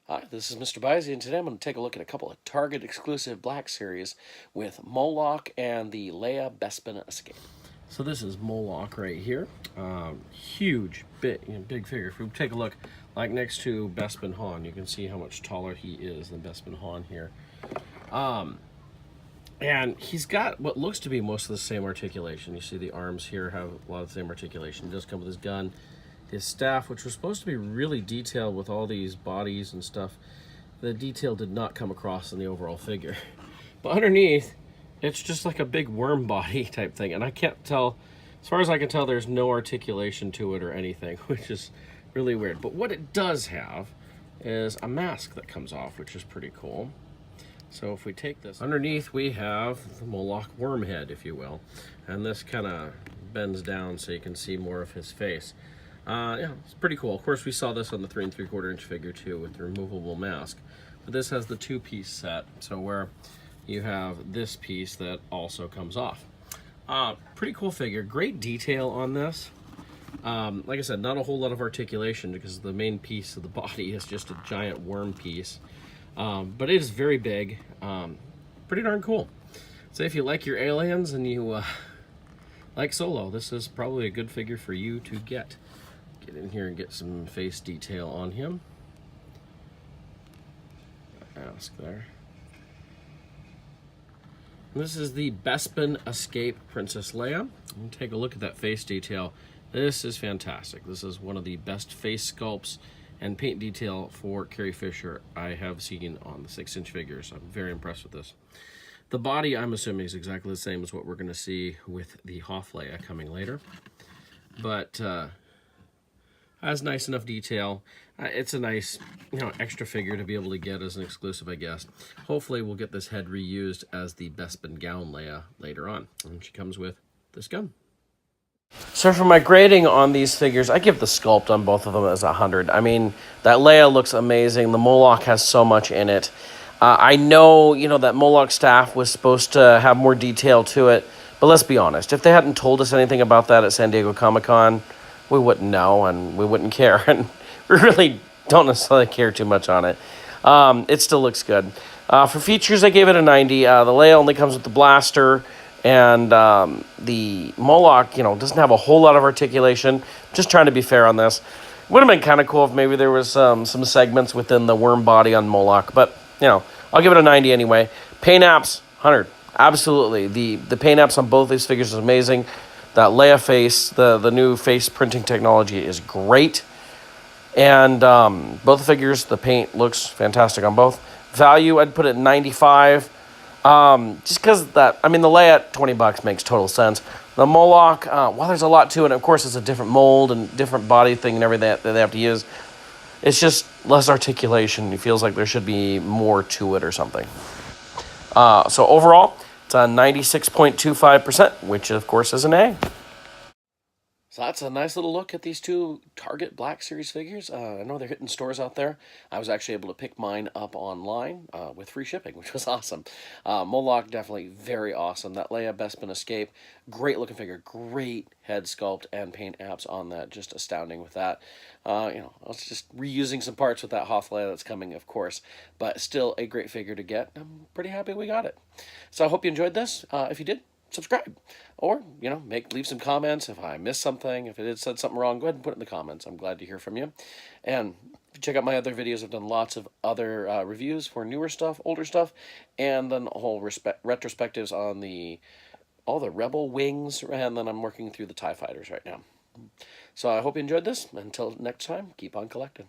Hi, this is MrByZ, and today I'm going to take a look at a couple of Target exclusive Black Series with Molloch and the Leia Bespin Escape. So this is Molloch right here. Huge, big figure. If we take a look, like next to Bespin Han, you can see how much taller he is than Bespin Han here. And he's got what looks to be most of the same articulation. You see the arms here have a lot of the same articulation. He does come with his gun. His staff, which was supposed to be really detailed with all these bodies and stuff, the detail did not come across in the overall figure. But underneath, it's just like a big worm body type thing. And I can't tell, as far as I can tell, there's no articulation to it or anything, which is really weird. But what it does have is a mask that comes off, which is pretty cool. So if we take this, underneath we have the Molloch worm head, if you will. And this kind of bends down so you can see more of his face. Yeah, it's pretty cool. Of course, we saw this on the 3 3/4 inch figure too with the removable mask. But this has the 2-piece set, so where you have this piece that also comes off. Pretty cool figure. Great detail on this. Like I said, not a whole lot of articulation because the main piece of the body is just a giant worm piece. But it is very big. Pretty darn cool. So if you like your aliens and you like Solo, this is probably a good figure for you to get. Get in here and get some face detail on him. Mask there. This is the Bespin Escape Princess Leia. Take a look at that face detail. This is fantastic. This is one of the best face sculpts and paint detail for Carrie Fisher I have seen on the 6-inch figures. I'm very impressed with this. The body, I'm assuming, is exactly the same as what we're going to see with the Hoth Leia coming later. But has nice enough detail. It's a nice, extra figure to be able to get as an exclusive, I guess. Hopefully we'll get this head reused as the Bespin gown Leia later on. And she comes with this gun. So for my grading on these figures, I give the sculpt on both of them as 100. I mean, that Leia looks amazing. The Molloch has so much in it. I know, that Molloch staff was supposed to have more detail to it. But let's be honest. If they hadn't told us anything about that at San Diego Comic-Con, we wouldn't know and we wouldn't care. And we really don't necessarily care too much on it. It still looks good. For features, I gave it a 90. The Leia only comes with the blaster. And the Molloch, doesn't have a whole lot of articulation. Just trying to be fair on this. Would have been kind of cool if maybe there was some segments within the worm body on Molloch. But, I'll give it a 90 anyway. Paint apps, 100. Absolutely. The paint apps on both these figures is amazing. That Leia face, the new face printing technology is great. And both figures, the paint looks fantastic on both. Value, I'd put it 95. Just because the Leia at $20 makes total sense. The Molloch, while there's a lot to it, of course it's a different mold and different body thing and everything that they have to use, it's just less articulation. It feels like there should be more to it or something. So overall, it's a 96.25%, which of course is an A. So that's a nice little look at these two Target Black Series figures. I know they're hitting stores out there. I was actually able to pick mine up online with free shipping, which was awesome. Molloch, definitely very awesome. That Leia Bespin Escape, great looking figure. Great head sculpt and paint apps on that. Just astounding with that. I was just reusing some parts with that Hoth Leia that's coming, of course. But still a great figure to get. I'm pretty happy we got it. So I hope you enjoyed this. If you did, subscribe, or leave some comments. If I missed something, if I did said something wrong, go ahead and put it in the comments. I'm glad to hear from you. And if you check out my other videos, I've done lots of other reviews for newer stuff, older stuff, and then whole retrospectives on all the Rebel wings, and then I'm working through the TIE fighters right now. So I hope you enjoyed this. Until next time, keep on collecting.